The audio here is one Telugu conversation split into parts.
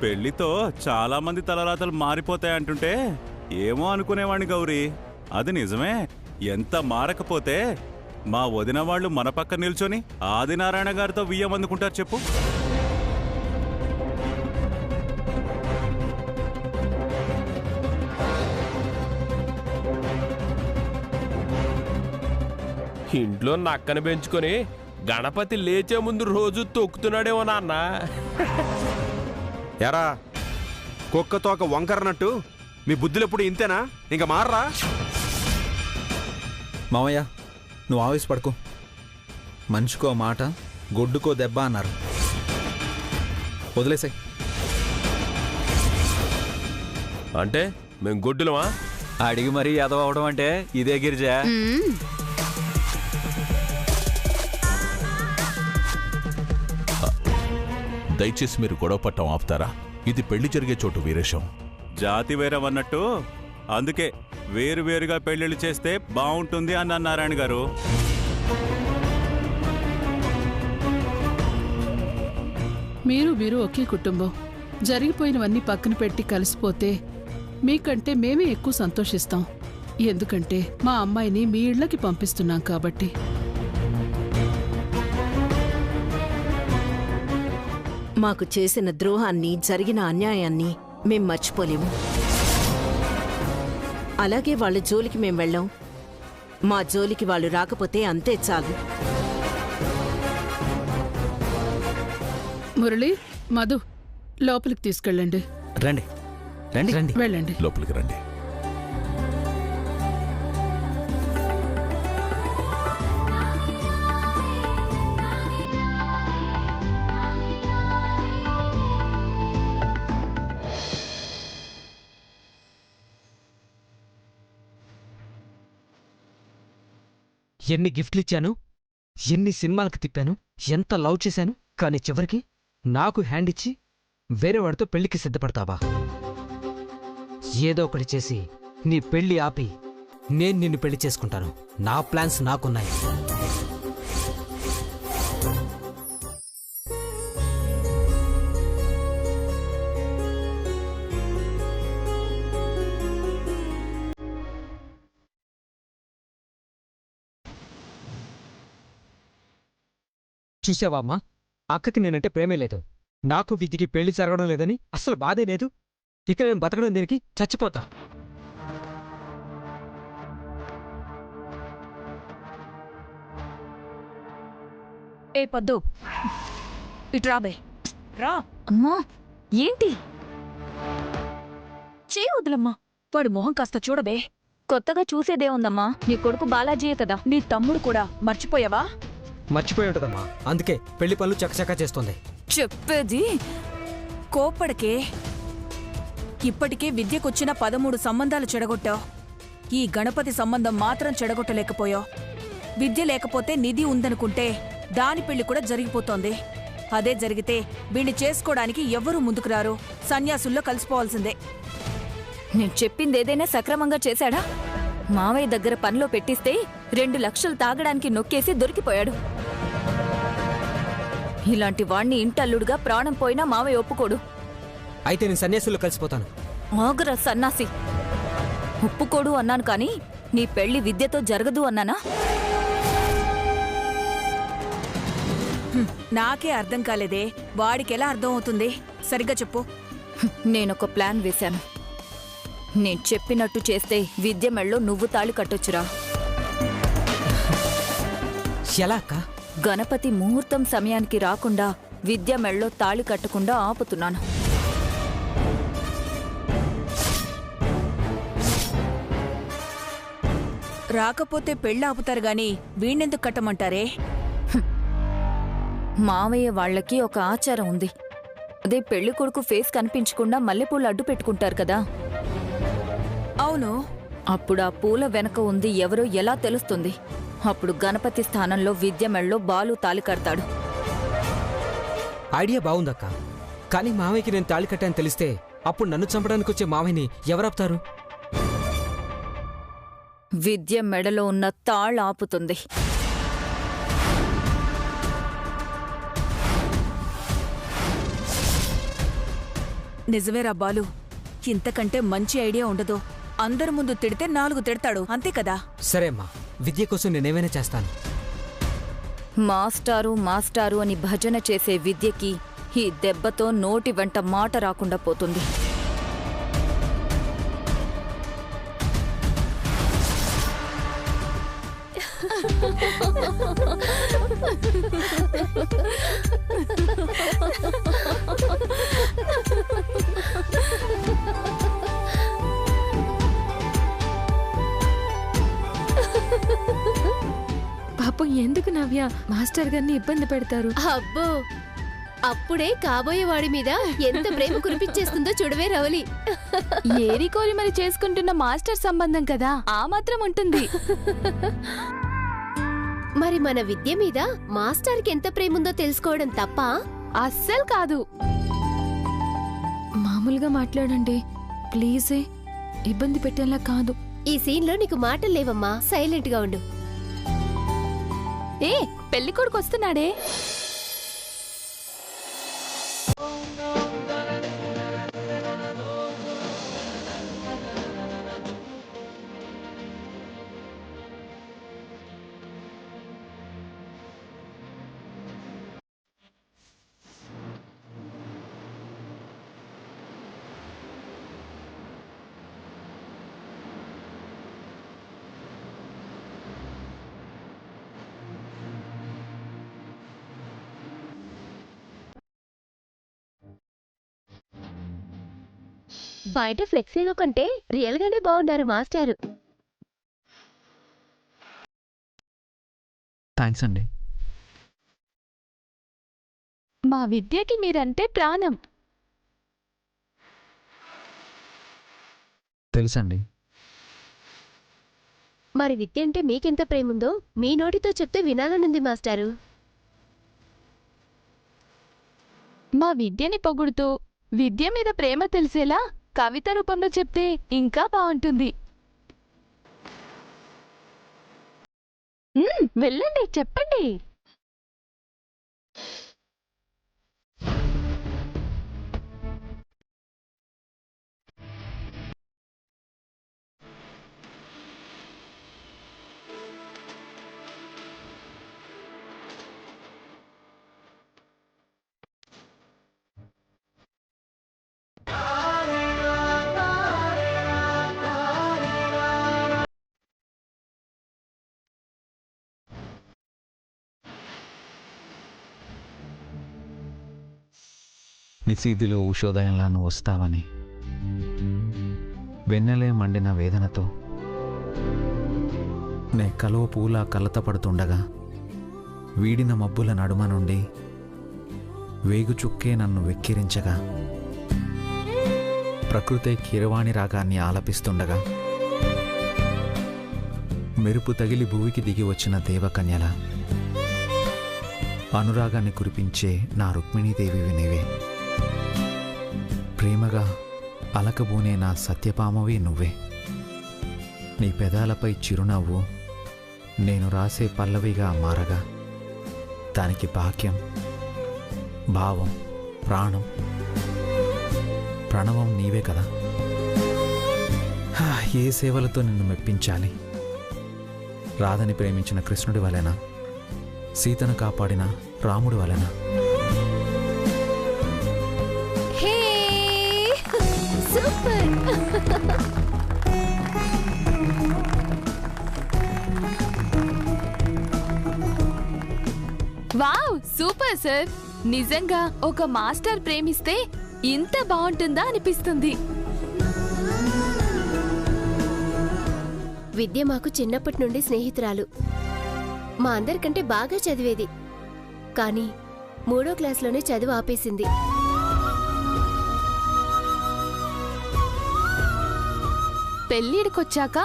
పెళ్లితో చాలా మంది తలరాతలు మారిపోతాయంటుంటే ఏమో అనుకునేవాణ్ణి గౌరీ. అది నిజమే. ఎంత మారకపోతే మా వదిన వాళ్ళు మన పక్క నిల్చొని ఆదినారాయణ గారితో వియ్యం అందుకుంటారు చెప్పు. ఇంట్లో నక్కని పెంచుకొని గణపతి లేచే ముందు రోజు తొక్కుతున్నాడేమో నాన్న. ఎరా కుక్కతో ఒక వంకరనట్టు మీ బుద్ధులెప్పుడు ఇంతేనా? ఇంకా మారరా? మామయ్య నువ్వు ఆవేశపడకు. మనిషికో మాట గొడ్డుకో దెబ్బ అన్నారు. వదిలేసాయి. అంటే మేం గొడ్డులమా? అడిగి మరీ ఎదవడం అంటే ఇదే గిరిజా. దయచేసి మీరు గొడవ పట్టం ఆపుతారా? ఇది పెళ్లి జరిగే చోటు వీరేశం. జాతి వేరవన్నట్టు అందుకే వేరువేరుగా పెళ్లిళ్ళు చేస్తే బాగుంటుంది అన్న నారాయణ గారు. మీరు ఒకే కుటుంబం. జరిగిపోయినవన్నీ పక్కన పెట్టి కలిసిపోతే మీకంటే మేమే ఎక్కువ సంతోషిస్తాం. ఎందుకంటే మా అమ్మాయిని మీ ఇళ్లకి పంపిస్తున్నాం కాబట్టి. మాకు చేసిన ద్రోహాన్ని, జరిగిన అన్యాయాన్ని మేం మర్చిపోలేము. అలాగే వాళ్ళ జోలికి మేం వెళ్ళాం. మా జోలికి వాళ్ళు రాకపోతే అంతే చాలు. మురళి, మధు, లోపలికి తీసుకెళ్ళండి. రండి రండి రండి, వెళ్ళండి. లోపలికి రండి. ఎన్ని గిఫ్ట్లు ఇచ్చాను, ఎన్ని సినిమాలకు తిప్పాను, ఎంత లవ్ చేశాను. కానీ చివరికి నాకు హ్యాండ్ ఇచ్చి వేరే వాడితో పెళ్లికి సిద్ధపడతావా? ఏదో ఒకటి చేసి నీ పెళ్లి ఆపి నేను నిన్ను పెళ్లి చేసుకుంటాను. నా ప్లాన్స్ నాకున్నాయి. చూసావా అమ్మా, అక్కకి నేనంటే ప్రేమే లేదు. నాకు విద్యకి పెళ్లి జరగడం లేదని అస్సలు బాధే లేదు. ఇక నేను బతకడం దీనికి చచ్చిపోతా. ఏ పద్దు, ఇటు రాబే. రా అమ్మా. ఏంటి? చేయి వదులమ్మా. వాడు మొహం కాస్త చూడబే. కొత్తగా చూసేదే ఉందమ్మా. నీ కొడుకు బాలాజీయే కదా. నీ తమ్ముడు కూడా మర్చిపోయావా? మర్చిపోయి ఉంటదమ్మా, అందుకే పెళ్లి పనులు చకచకా చేస్తుంది. చెప్పేది కోపడికే. ఇప్పటికే విద్యకొచ్చిన 13 సంబంధాలు చెడగొట్టావు. ఈ గణపతి సంబంధం మాత్రం చెడగొట్టలేకపోయావు. విద్య లేకపోతే నిధి ఉందనుకుంటే దాని పెళ్లి కూడా జరిగిపోతోంది. అదే జరిగితే వీణ్ణి చేసుకోవడానికి ఎవ్వరూ ముందుకు రారు. సన్యాసుల్లో కలిసిపోవాల్సిందే. నేను చెప్పిందేదైనా సక్రమంగా చేశాడా? మావయ్య దగ్గర పనిలో పెట్టిస్తే 2 లక్షలు తాగడానికి నొక్కేసి దొరికిపోయాడు. ఇలాంటి వాణ్ణి ఇంటల్లుడుగా ప్రాణం పోయినా మావయ్య ఒప్పుకోడు. అయితే నేను సన్యాసుల్లో కలిసిపోతాను. ఆగురా సన్నాసి. ఒప్పుకోడు అన్నాను కానీ నీ పెళ్లి విద్యతో జరగదు అన్నానా? నాకే అర్థం కాలేదే. వాడికెలా అర్థం అవుతుంది? సరిగ్గా చెప్పు. నేనొక ప్లాన్ వేశాను. నేను చెప్పినట్టు చేస్తే విద్య మెళ్ళో నువ్వు తాళి కట్టొచ్చురా. ఎలా అక్క? గణపతి ముహూర్తం సమయానికి రాకుండా విద్య మెళ్ళో తాళి కట్టకుండా ఆపుతున్నాను. రాకపోతే పెళ్ళి ఆపుతారు గాని వీణెందుకు కట్టమంటారే? మావయ్య వాళ్ళకి ఒక ఆచారం ఉంది. అదే పెళ్లి కొడుకు ఫేస్ కనిపించకుండా మల్లెపూలు అడ్డు పెట్టుకుంటారు కదా. అవును. అప్పుడు ఆ పూల వెనక ఉంది ఎవరో ఎలా తెలుస్తుంది? అప్పుడు గణపతి స్థానంలో విద్య మెళ్ళో బాలు తాళి కడతాడు. ఐడియా బాగుందక్క. కానీ మావయ్యకి నేను తాళి కట్టాను తెలిస్తే అప్పుడు నన్ను చంపడానికి వచ్చే మావయ్యని ఎవరాపుతారు? విద్య మెడలో ఉన్న తాళ్ ఆపుతుంది. నిజమేరా బాలు, ఇంతకంటే మంచి ఐడియా ఉండదు. అందరి ముందు తిడితే 4 తిడతాడు, అంతే కదా? సరే అమ్మా, విద్య కోసం నేనేమైనా చేస్తాను. మాస్టారు మాస్టారు అని భజన చేసే విద్యకి ఈ దెబ్బతో నోటి వెంట మాట రాకుండా పోతుంది. పాపం ఎందుకు నవ్య మాస్టర్ గారిని ఇబ్బంది పెడతారు? అబ్బో, అప్పుడే కాబోయే వాడి మీద ఎంత ప్రేమ కురిపించేస్తుందో చూడవే రవలి. ఏరి కోరి మరి చేసుకుంటున్న మాస్టర్ సంబంధం కదా, ఆ మాత్రం ఉంటుంది. మరి మన విద్య మీద మాస్టర్కి ఎంత ప్రేముందో తెలుసుకోవడం తప్ప? అస్సలు కాదు. మామూలుగా మాట్లాడండి ప్లీజే, ఇబ్బంది పెట్టేలా కాదు. ఈ సీన్లో నీకు మాటలు లేవమ్మా, సైలెంట్ గా ఉండు. ఏ పెళ్లి కొడుకు వస్తున్నాడే. బయట ఫ్లెక్సీలో కంటే రియల్ గానే బాగున్నారు మాస్టారు. థ్యాంక్స్ అండి. మా విద్యకి మీరంటే ప్రాణం. తెలుసండి. మరి విద్య అంటే మీకెంత ప్రేముందో మీ నోటితో చెప్తే వినాలనుంది మాస్టారు. మా విద్యని పొగుడుతూ విద్య మీద ప్రేమ తెలిసేలా కవిత రూపంలో చెప్తే ఇంకా బాగుంటుంది. వెళ్ళండి, చెప్పండి. నిశీదిలో ఉషోదయంలా నువ్వు వస్తావని, వెన్నెలే మండిన వేదనతో నే కలువ పూలా కలతపడుతుండగా, వీడిన మబ్బుల నడుమ నుండి వేగుచుక్కే నన్ను వెక్కిరించగా, ప్రకృతే కీరవాణి రాగాన్ని ఆలపిస్తుండగా, మెరుపు తగిలి భూమికి దిగి వచ్చిన దేవకన్యల అనురాగాన్ని కురిపించే నా రుక్మిణీదేవి నీవే. ప్రేమగా అలకబూనే నా సత్యపామవి నువ్వే. నీ పెదాలపై చిరునవ్వు నేను రాసే పల్లవిగా మారగా, దానికి భాగ్యం, భావం, ప్రాణం, ప్రణవం నీవే కదా. ఏ సేవలతో నిన్ను మెప్పించాలి? రాధని ప్రేమించిన కృష్ణుడి వలెనా? సీతను కాపాడిన రాముడి వలెనా? Wow, super sir. నిజంగా ఒక మాస్టర్ ప్రేమిస్తే ఇంత బాగుంటుందా అనిపిస్తుంది. విద్య మాకు చిన్నప్పటి నుండి స్నేహితురాలు. మా అందరికంటే బాగా చదివేది. కానీ 3వ క్లాస్లోనే చదువు ఆపేసింది. పెళ్ళిడికొచ్చాక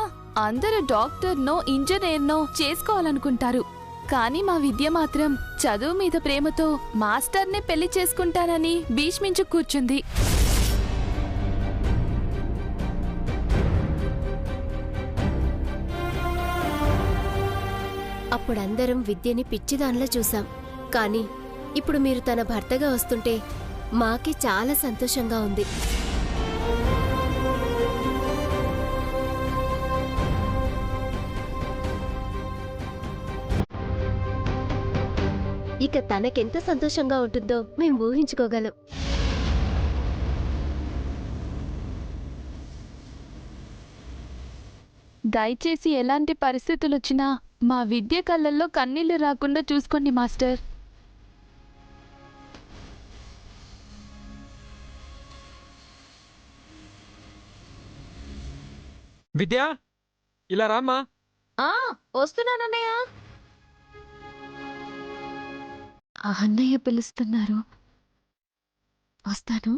అందరూ డాక్టర్నో ఇంజనీర్నో చేసుకోవాలనుకుంటారు. కానీ మా విద్య మాత్రం చదువు మీద ప్రేమతో మాస్టర్నే పెళ్లి చేసుకుంటానని భీష్మించు కూర్చుంది. అప్పుడందరం విద్యని పిచ్చిదానిలా చూసాం. కానీ ఇప్పుడు మీరు తన భర్తగా వస్తుంటే మాకే చాలా సంతోషంగా ఉంది. ఇక తనకెంత సంతోషంగా ఉంటుందో మేము ఊహించుకోగలం. దయచేసి ఎలాంటి పరిస్థితులు వచ్చినా మా విద్య కళ్ళల్లో కన్నీళ్లు రాకుండా చూసుకోండి మాస్టర్. విద్య, ఇలా రామ్మా. వస్తున్నానన్నయ్య. అన్నయ్య పిలుస్తున్నారు, వస్తాను.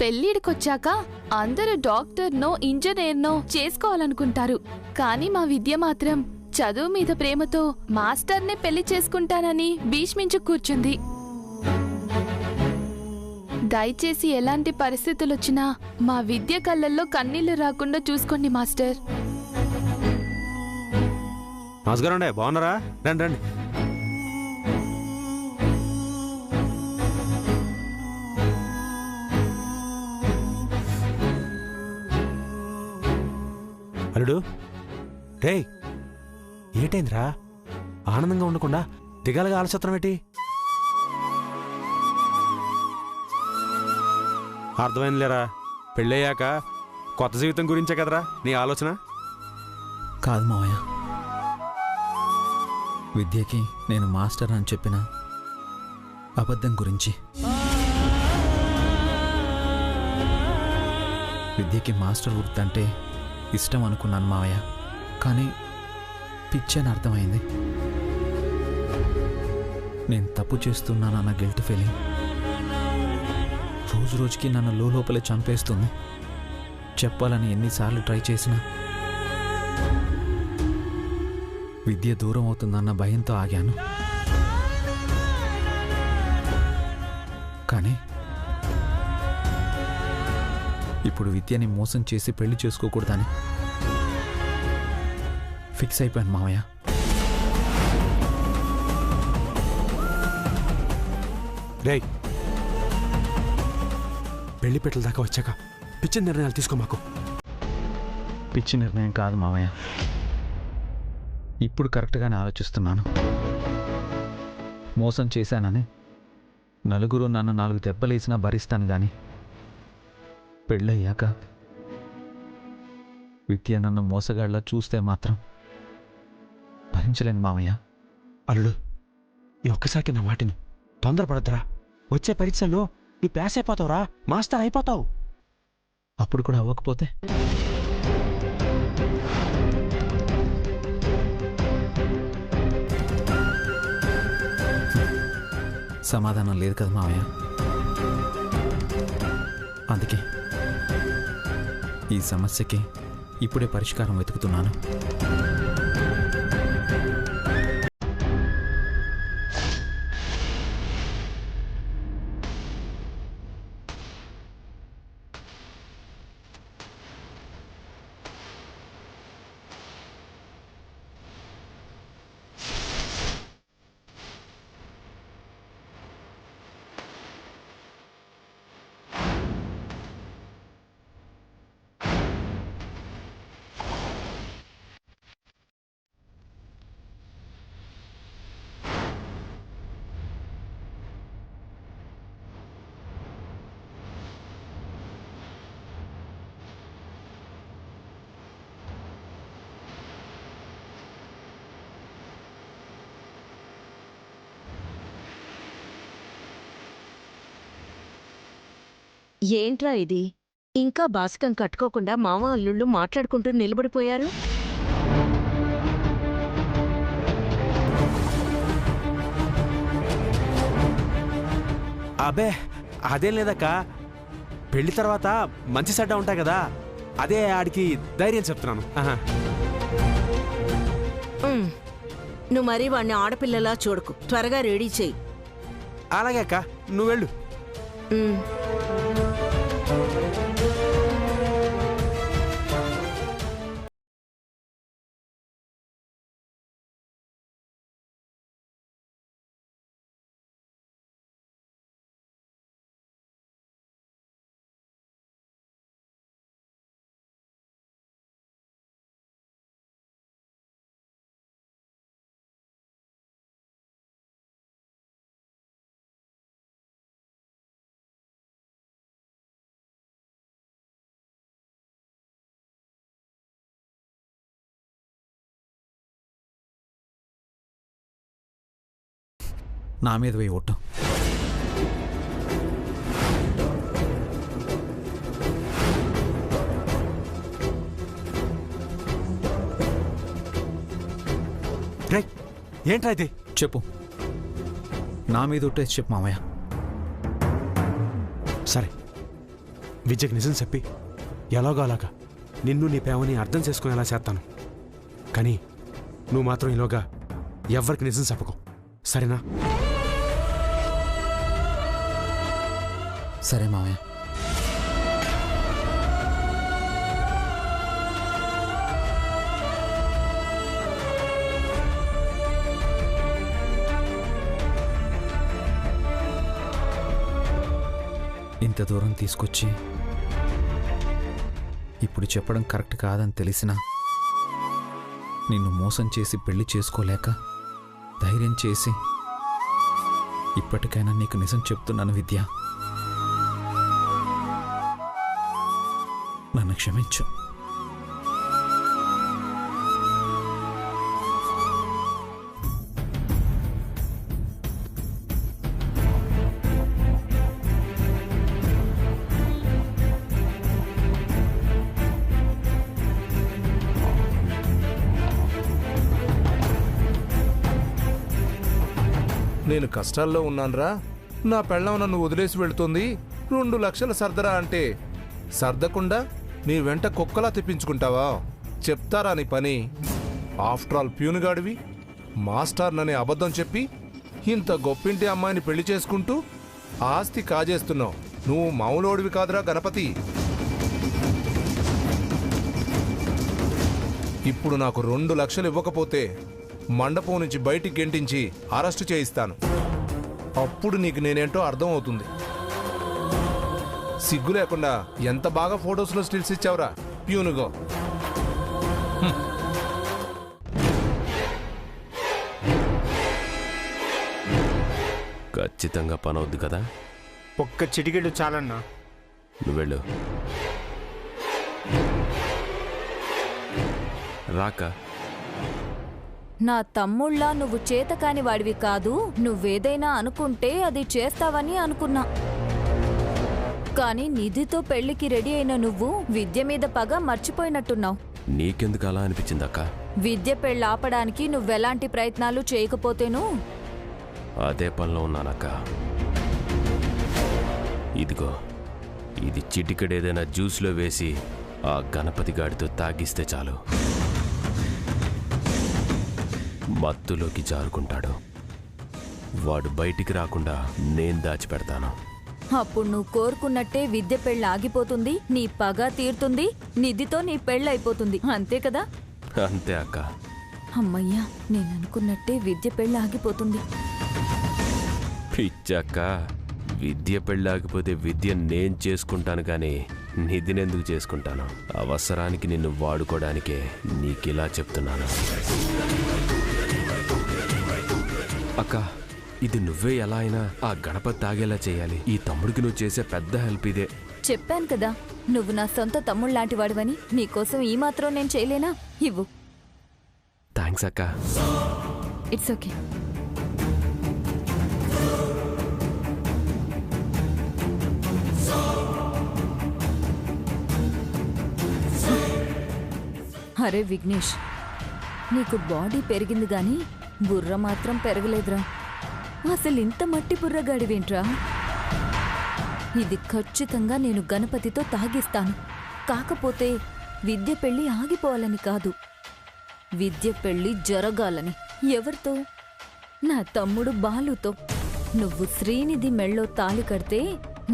పెళ్ళిడికొచ్చాక అందరూ డాక్టర్నో ఇంజనీర్నో చేసుకోవాలనుకుంటారు, కానీ మా విద్య మాత్రం చదువు మీద ప్రేమతో మాస్టర్నే పెళ్లి చేసుకుంటానని భీష్మించు కూర్చుంది. దయచేసి ఎలాంటి పరిస్థితులొచ్చినా మా విద్య కళ్ళల్లో కన్నీళ్లు రాకుండా చూసుకోండి మాస్టర్. నమస్కారం అండి, బాగున్నారా? రండి రండి. అల్లుడు, రే ఏటైందిరా? ఆనందంగా ఉండకుండా దిగాలుగా ఆలోచన ఏంటి? అర్థమైందిలేరా, పెళ్ళయ్యాక కొత్త జీవితం గురించే కదరా నీ ఆలోచన? కాదు మావయ్య, విద్యకి నేను మాస్టర్ అని చెప్పిన అబద్ధం గురించి. విద్యకి మాస్టర్ వృత్తి అంటే ఇష్టం అనుకున్నాను మావయ్య, కానీ పిచ్చని అర్థమైంది. నేను తప్పు చేస్తున్నానన్న గిల్ట్ ఫీలింగ్ రోజు రోజుకి నన్ను లోపలే చంపేస్తుంది. చెప్పాలని ఎన్నిసార్లు ట్రై చేసినా విద్య దూరం అవుతుందన్న భయంతో ఆగాను. కానీ ఇప్పుడు విద్యని మోసం చేసి పెళ్లి చేసుకోకూడదని ఫిక్స్ అయిపోయాను మావయ్య. రేయ్, పెళ్లి పెట్టల దాకా వచ్చాక పిచ్చి నిర్ణయాలు తీసుకో మాకు. పిచ్చి నిర్ణయం కాదు మావయ్య, ఇప్పుడు కరెక్ట్గానే ఆలోచిస్తున్నాను. మోసం చేశానని నలుగురు నన్ను 4 దెబ్బలేసినా భరిస్తాను, కానీ పెళ్ళయ్యాక విద్య నన్ను మోసగాళ్ళ చూస్తే మాత్రం భరించలేను మావయ్య. అల్లుడు, ఈ ఒక్కసారికి నా మాటిని, తొందరపడద్దురా. వచ్చే పరీక్షల్లో నువ్వు పాస్ అయిపోతావురా, మాస్టర్ అయిపోతావు. అప్పుడు కూడా అవ్వకపోతే? సమాధానం లేదు కదా మావయ్య. అందుకే ఈ సమస్యకి ఇప్పుడే పరిష్కారం వెతుకుతున్నాను. ఏంట్రా ఇది? ఇంకా బాసికం కట్టుకోకుండా మామ అల్లుళ్ళు మాట్లాడుకుంటూ నిలబడిపోయారు. అబే అదేం లేదక్క, పెళ్లి తర్వాత మంచి చెడ్డ ఉంటాయి కదా, అదే ఆడికి ధైర్యం చెప్తున్నాను. నువ్వు మరీ వాడిని ఆడపిల్లలా చూడకు, త్వరగా రెడీ చెయ్యి. అలాగే అక్క, నువ్వు వెళ్ళు. నా మీద వేయి ఒట్టు. ఏంట్రా ఇది? చెప్పు, నా మీద ఒట్టేసి చెప్పు మామయ్య. సరే, విద్యకి నిజం చెప్పి ఎలాగో అలాగా నిన్ను నీ ప్రేమని అర్థం చేసుకునేలా చేస్తాను. కానీ నువ్వు మాత్రం ఈలోగా ఎవ్వరికి నిజం చెప్పకు, సరేనా? సరే మామయ్య. ఇంత దూరం తీసుకొచ్చి ఇప్పుడు చెప్పడం కరెక్ట్ కాదని తెలిసినా నిన్ను మోసం చేసి పెళ్లి చేసుకోలేక ధైర్యం చేసి ఇప్పటికైనా నీకు నిజం చెప్తున్నాను విద్య. నన్ను క్షమించు. నేను కష్టాల్లో ఉన్నాన్రా, నా పెళ్ళం నన్ను వదిలేసి వెళుతుంది, 2 లక్షల సర్దరా అంటే సర్దకుండా నీ వెంట కుక్కలా తెప్పించుకుంటావా? చెప్తారా నీ పని? ఆఫ్టర్ ఆల్ ప్యూనుగాడివి, మాస్టర్ననే అబద్ధం చెప్పి ఇంత గొప్పింటి అమ్మాయిని పెళ్లి చేసుకుంటూ ఆస్తి కాజేస్తున్నావు. నువ్వు మామూలోడివి కాదురా గణపతి. ఇప్పుడు నాకు 2 లక్షలు ఇవ్వకపోతే మండపం నుంచి బయటికి గెంటించి అరెస్టు చేయిస్తాను. అప్పుడు నీకు నేనేంటో అర్థం అవుతుంది. సిగ్గు లేకుండా ఎంత బాగా ఫొటోస్లో స్టిల్స్ ఇచ్చావురా ప్యూనుగో. ఖచ్చితంగా పని అవుద్ది కదా? ఒక్క చిటికెడు చాలన్నా. నువ్వు వెళ్ళు. రాక నా తమ్ముళ్ళ నువ్వు చేతకాని వాడివి కాదు. నువ్వేదైనా అనుకుంటే అది చేస్తావని అనుకున్నా. కానీ నిధితో పెళ్లికి రెడీ అయిన నువ్వు విద్య మీద పగ మర్చిపోయినట్టున్నావు. నీకెందుకు అలా అనిపించిందక్క? విద్య పెళ్ళి ఆపడానికి నువ్వెలాంటి ప్రయత్నాలు చేయకపోతేనూ అదే పనిలో ఉన్నానక్క. ఇదిగో, ఇది చిటికెడేదైనా జ్యూస్లో వేసి ఆ గణపతి గాడితో తాగిస్తే చాలు, మత్తులోకి జారుకుంటాడు. వాడు బయటికి రాకుండా నేను దాచిపెడతాను. అప్పుడు నువ్వు కోరుకున్నట్టే విద్య పెళ్ళి ఆగిపోతుంది, నీ పగ తీరుతుంది, నిధితో నీ పెళ్ళి అయిపోతుంది. అంతే కదా? అంతే అక్క. అమ్మయ్యా, నేను అనుకున్నట్టే విద్య పెళ్ళి ఆగిపోతుంది. పిచ్చక్క, విద్య పెళ్ళాగిపోతే విద్య నేను చేసుకుంటాను కానీ నిధినెందుకు చేసుకుంటాను? అవసరానికి నిన్ను వాడుకోవడానికే నీకిలా చెప్తున్నాను. అక్క, ఇది నువ్వే ఎలా అయినా ఆ గణపతి తాగేలా చేయాలి. ఈ తమ్ముడికి నువ్వు చేసే పెద్ద హెల్ప్ ఇదే. చెప్పాను కదా, నువ్వు నా సొంత తమ్ముళ్ళలాంటి వాడివని. నీకోసం ఈ మాత్రం నేను చేయలేనా? ఇవ్వు. థ్యాంక్స్ అక్క. It's okay. అరే విఘ్నేష్, నీకు బాడీ పెరిగింది గాని బుర్ర మాత్రం పెరగలేదురా. అసలు ఇంత మట్టి బుర్రగాడివేంట్రా? ఇది ఖచ్చితంగా నేను గణపతితో తాగిస్తాను. కాకపోతే విద్య పెళ్ళి ఆగిపోవాలని కాదు, విద్య పెళ్ళి జరగాలని. ఎవరితో? నా తమ్ముడు బాలుతో. నువ్వు శ్రీనిధి మెళ్ళో తాళి కడితే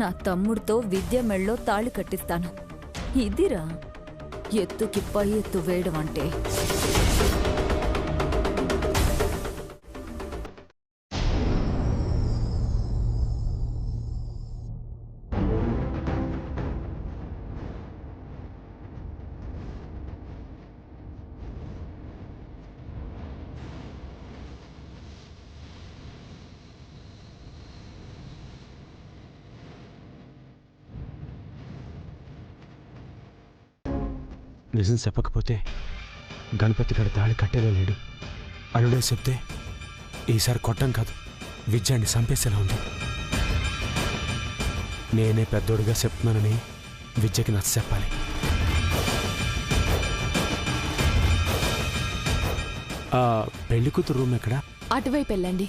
నా తమ్ముడితో విద్య మెళ్ళో తాళి కట్టిస్తాను. ఇదిరా ఎత్తుకి పై ఎత్తు వేయడం అంటే. నిజం చెప్పకపోతే గణపతి గడి తాళి కట్టేలా లేడు. అల్లుడే చెప్తే ఈసారి కొట్టం కాదు, విద్యాన్ని చంపేసేలా ఉంది. నేనే పెద్దోడిగా చెప్తున్నానని విద్యకి నచ్చ చెప్పాలి. పెళ్లి కూతురు రూమ్ ఎక్కడా? అటువైపు వెళ్ళండి.